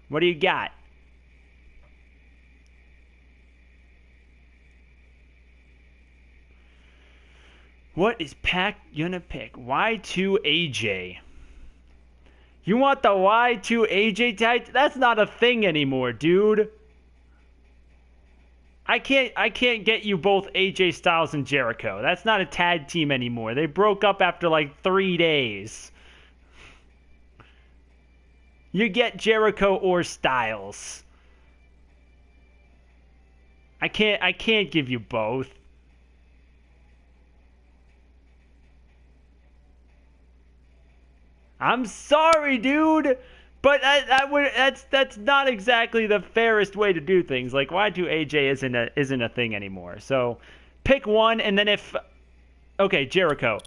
What do you got? What is Pac gonna pick? Y2 AJ. You want the Y2 AJ tag? That's not a thing anymore, dude. I can't get you both AJ Styles and Jericho. That's not a tag team anymore. They broke up after like 3 days. You get Jericho or Styles. I can't give you both. I'm sorry, dude, but that's not exactly the fairest way to do things. Like Y2 AJ isn't a thing anymore. So pick one, and then if okay, Jericho.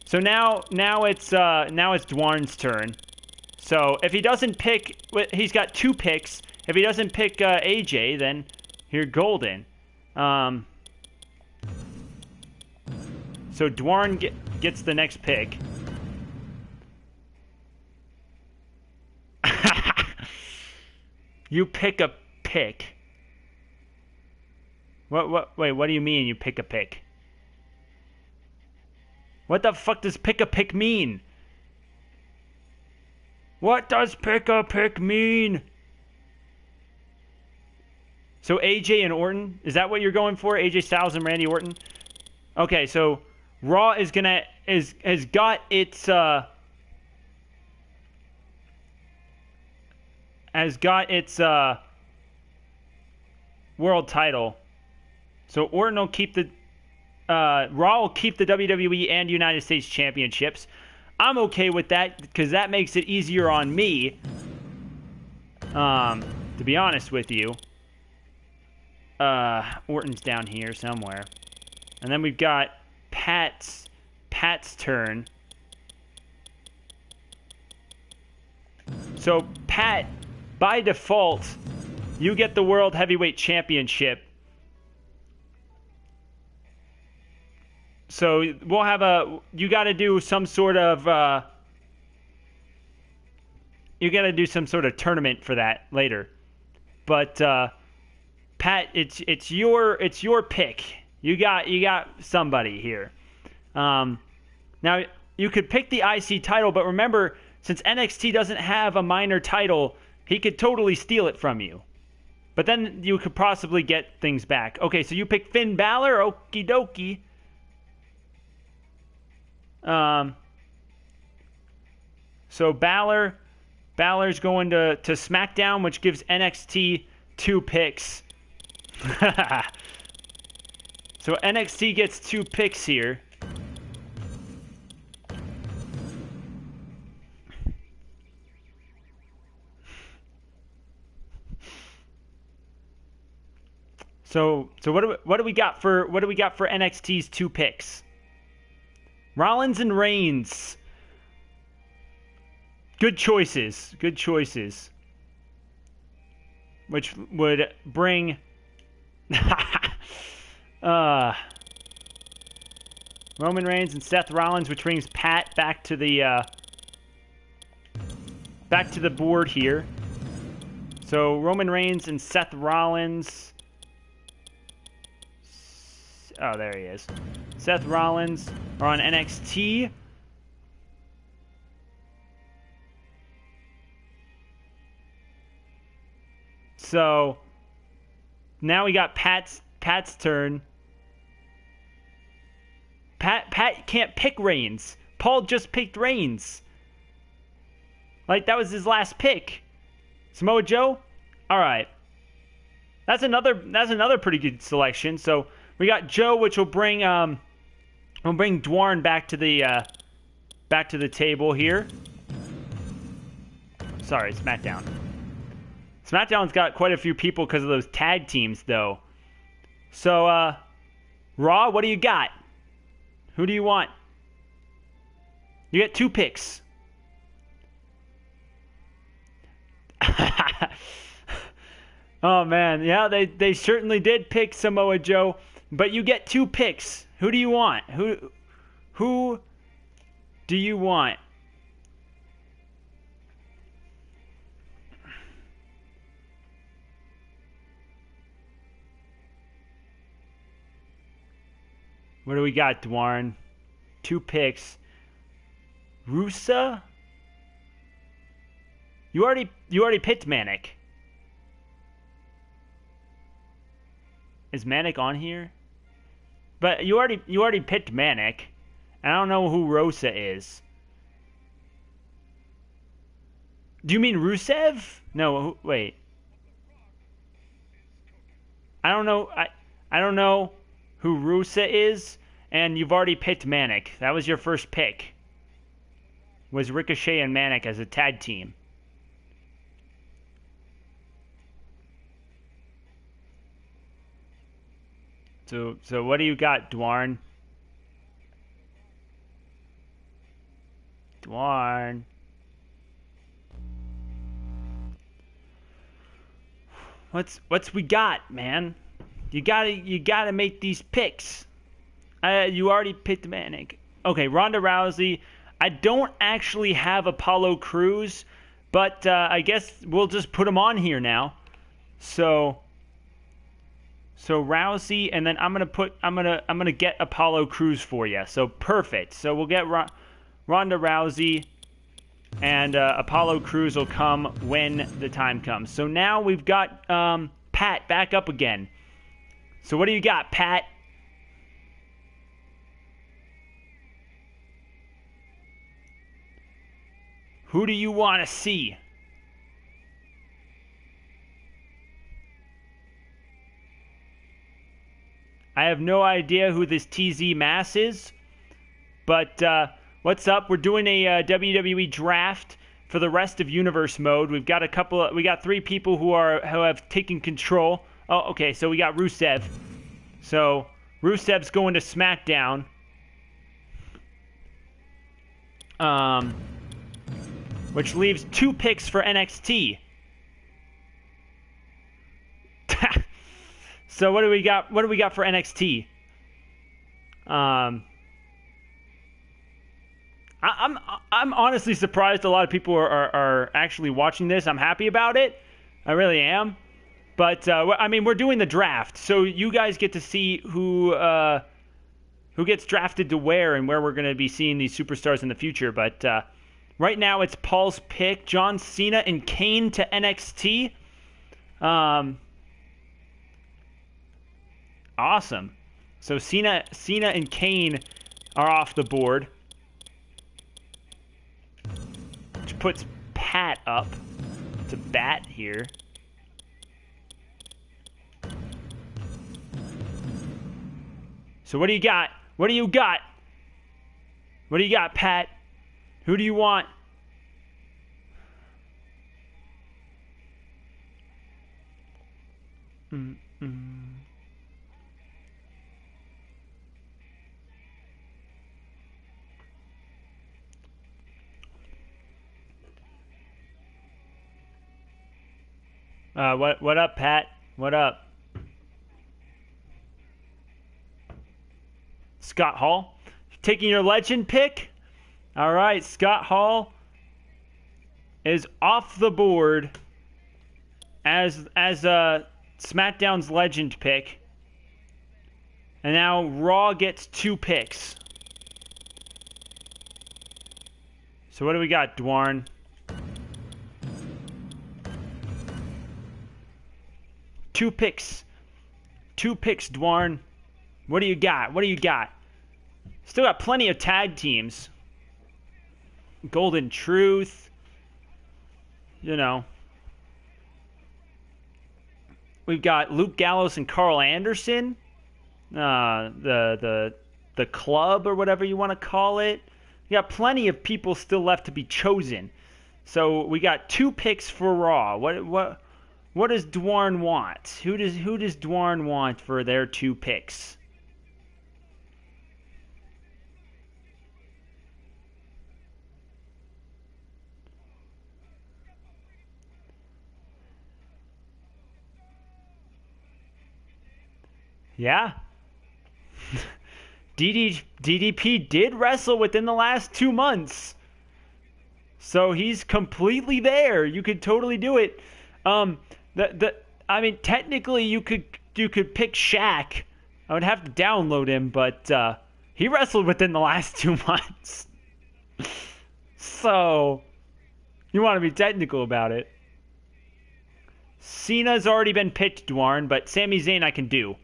So now it's Dwarn's turn. So if he doesn't pick, he's got 2 picks. If he doesn't pick AJ, then you're golden. So Dwarn gets the next pick. You pick a pick. Wait, what do you mean you pick a pick? What the fuck does pick a pick mean? What does pick a pick mean? So AJ and Orton, is that what you're going for? AJ Styles and Randy Orton? Okay, so Raw is has got its world title. So Orton will keep the Raw will keep the WWE and United States championships. I'm okay with that because that makes it easier on me. To be honest with you, Orton's down here somewhere, and then we've got Pat's turn. So Pat, by default, you get the World Heavyweight Championship. So we'll have you got to do some sort of tournament for that later. But Pat, it's your pick. You got somebody here. Now you could pick the IC title, but remember, since NXT doesn't have a minor title, he could totally steal it from you. But then you could possibly get things back. Okay, so you pick Finn Balor, okie dokie. So Balor's going to SmackDown, which gives NXT 2 picks. So NXT gets 2 picks here. So what do we got for NXT's 2 picks? Rollins and Reigns. Good choices. Which would bring Roman Reigns and Seth Rollins, which brings Pat back to the board here. So Roman Reigns and Seth Rollins. Oh, there he is. Seth Rollins are on NXT. So now we got Pat's turn. Pat can't pick Reigns. Paul just picked Reigns. Like, that was his last pick. Samoa Joe? All right. That's another pretty good selection. So we got Joe, which will bring Dwarn back to the table here. Sorry, SmackDown. SmackDown's got quite a few people because of those tag teams, though. So, Raw, what do you got? Who do you want? You get 2 picks. Oh, man. Yeah, they certainly did pick Samoa Joe. But you get 2 picks. Who do you want? Who do you want? What do we got, Dwarn? 2 picks. Rusa? You already picked Manic. Is Manic on here? But you already picked Manic. I don't know who Rosa is. Do you mean Rusev? No, wait. I don't know. I don't know who Rusa is, and you've already picked Manic. That was your first pick. Was Ricochet and Manic as a tag team. So what do you got, Dwarn? Dwarn. What's we got, man? You gotta make these picks. You already picked Manic. Okay, Ronda Rousey. I don't actually have Apollo Crews, but I guess we'll just put him on here now. So Rousey, and then I'm gonna get Apollo Crews for you. So perfect. So we'll get Ronda Rousey, and Apollo Crews will come when the time comes. So now we've got Pat back up again. So what do you got, Pat? Who do you want to see? I have no idea who this TZ Mass is, but what's up? We're doing a WWE draft for the rest of Universe mode. We got 3 people who have taken control. Oh, okay. So we got Rusev. So Rusev's going to SmackDown. Which leaves 2 picks for NXT. So what do we got? What do we got for NXT? I'm honestly surprised a lot of people are actually watching this. I'm happy about it. I really am. But I mean, we're doing the draft, so you guys get to see who gets drafted to where and where we're going to be seeing these superstars in the future. But right now, it's Paul's pick: John Cena and Kane to NXT. Awesome. So Cena and Kane are off the board, which puts Pat up to bat here. So what do you got? What do you got? What do you got, Pat? Who do you want? What up, Pat? What up? Scott Hall, taking your legend pick. All right, Scott Hall is off the board as SmackDown's legend pick, and now Raw gets 2 picks. So what do we got, Dwarn? Two picks, Dwarn. What do you got? What do you got? Still got plenty of tag teams. Golden Truth. You know. We've got Luke Gallows and Carl Anderson. The club or whatever you want to call it. We got plenty of people still left to be chosen. So we got 2 picks for Raw. What does Dwarn want? Who does Dwarn want for their 2 picks? Yeah. DDP did wrestle within the last 2 months. So he's completely there. You could totally do it. I mean, technically you could pick Shaq. I would have to download him, but He wrestled within the last 2 months. So, you want to be technical about it. Cena's already been picked, Dwarn, but Sami Zayn I can do.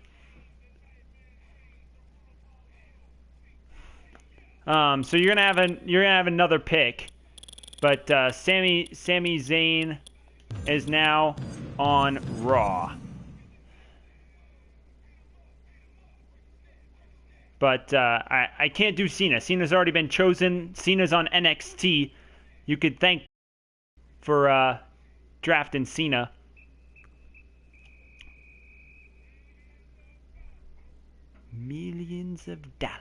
So you're gonna have another pick, but Sami Zayn is now on Raw. But I can't do Cena. Cena's already been chosen. Cena's on NXT. You could thank for drafting Cena. Millions of dollars.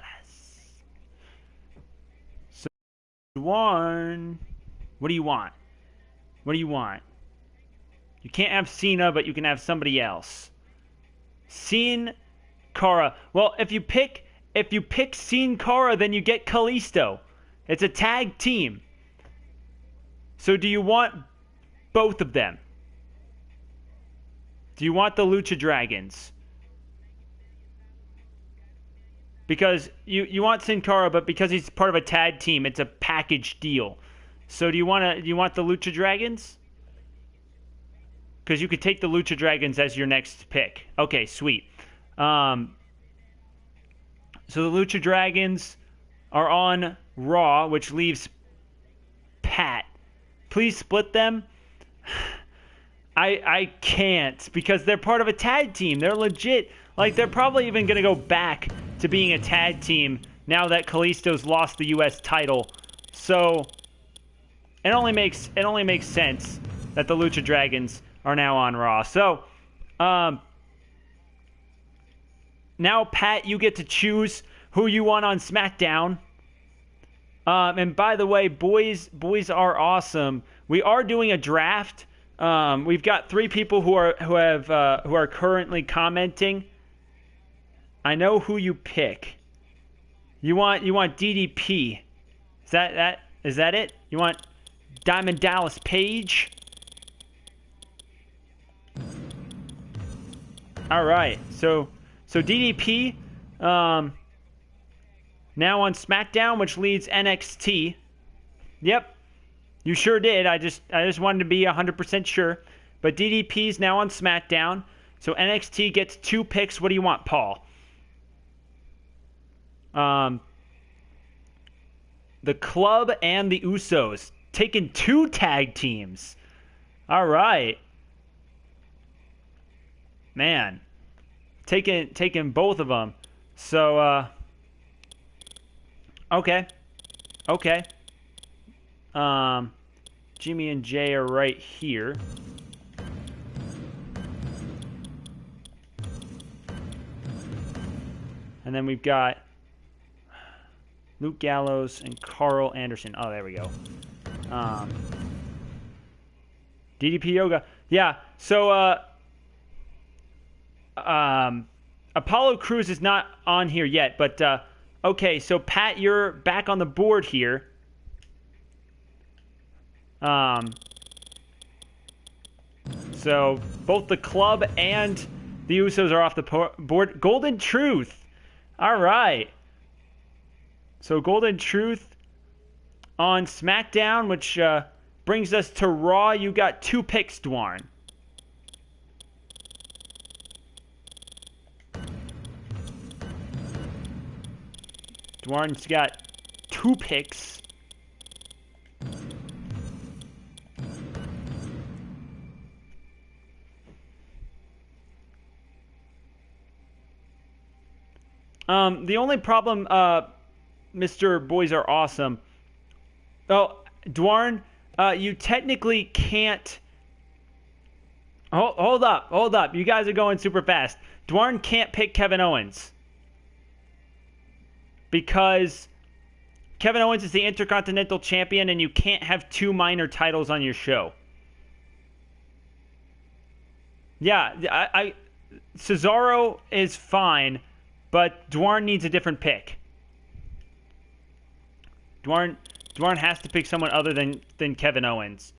So, Warren, what do you want? What do you want? You can't have Cena, but you can have somebody else. Sin Cara. Well, if you pick Sin Cara, then you get Kalisto. It's a tag team. So do you want both of them? Do you want the Lucha Dragons? Because you want Sin Cara, but because he's part of a tag team, it's a package deal. So do you want the Lucha Dragons? Because you could take the Lucha Dragons as your next pick. Okay, sweet. So the Lucha Dragons are on Raw, which leaves Pat. Please split them. I can't, because they're part of a tag team. They're legit. Like, they're probably even going to go back to being a tag team now that Kalisto's lost the U.S. title. So it only makes sense that the Lucha Dragons are now on Raw. So now, Pat, you get to choose who you want on SmackDown. And by the way, boys are awesome. We are doing a draft. We've got 3 people who are currently commenting. I know who you pick. You want DDP. Is that it? You want Diamond Dallas Page? All right. So DDP now on SmackDown, which leads NXT. Yep. You sure did. I just wanted to be 100% sure. But DDP's now on SmackDown. So NXT gets 2 picks. What do you want, Paul? The Club and the Usos taking 2 tag teams. All right. Man. Taking both of them. So okay. Jimmy and Jay are right here. And then we've got Luke Gallows and Carl Anderson. Oh, there we go. DDP Yoga. Yeah, so Apollo Crews is not on here yet, but okay, so Pat, you're back on the board here. So both the Club and the Usos are off the board. Golden Truth. All right. So Golden Truth on SmackDown, which brings us to Raw. You got 2 picks, Dwarn. Dwarn's got 2 picks. The only problem, Mr. Boys Are Awesome. Oh, Dwarn, you technically can't. Hold up. You guys are going super fast. Dwarn can't pick Kevin Owens. Because Kevin Owens is the Intercontinental Champion and you can't have 2 minor titles on your show. Yeah, Cesaro is fine, but Dwarn needs a different pick. Dwarn has to pick someone other than Kevin Owens.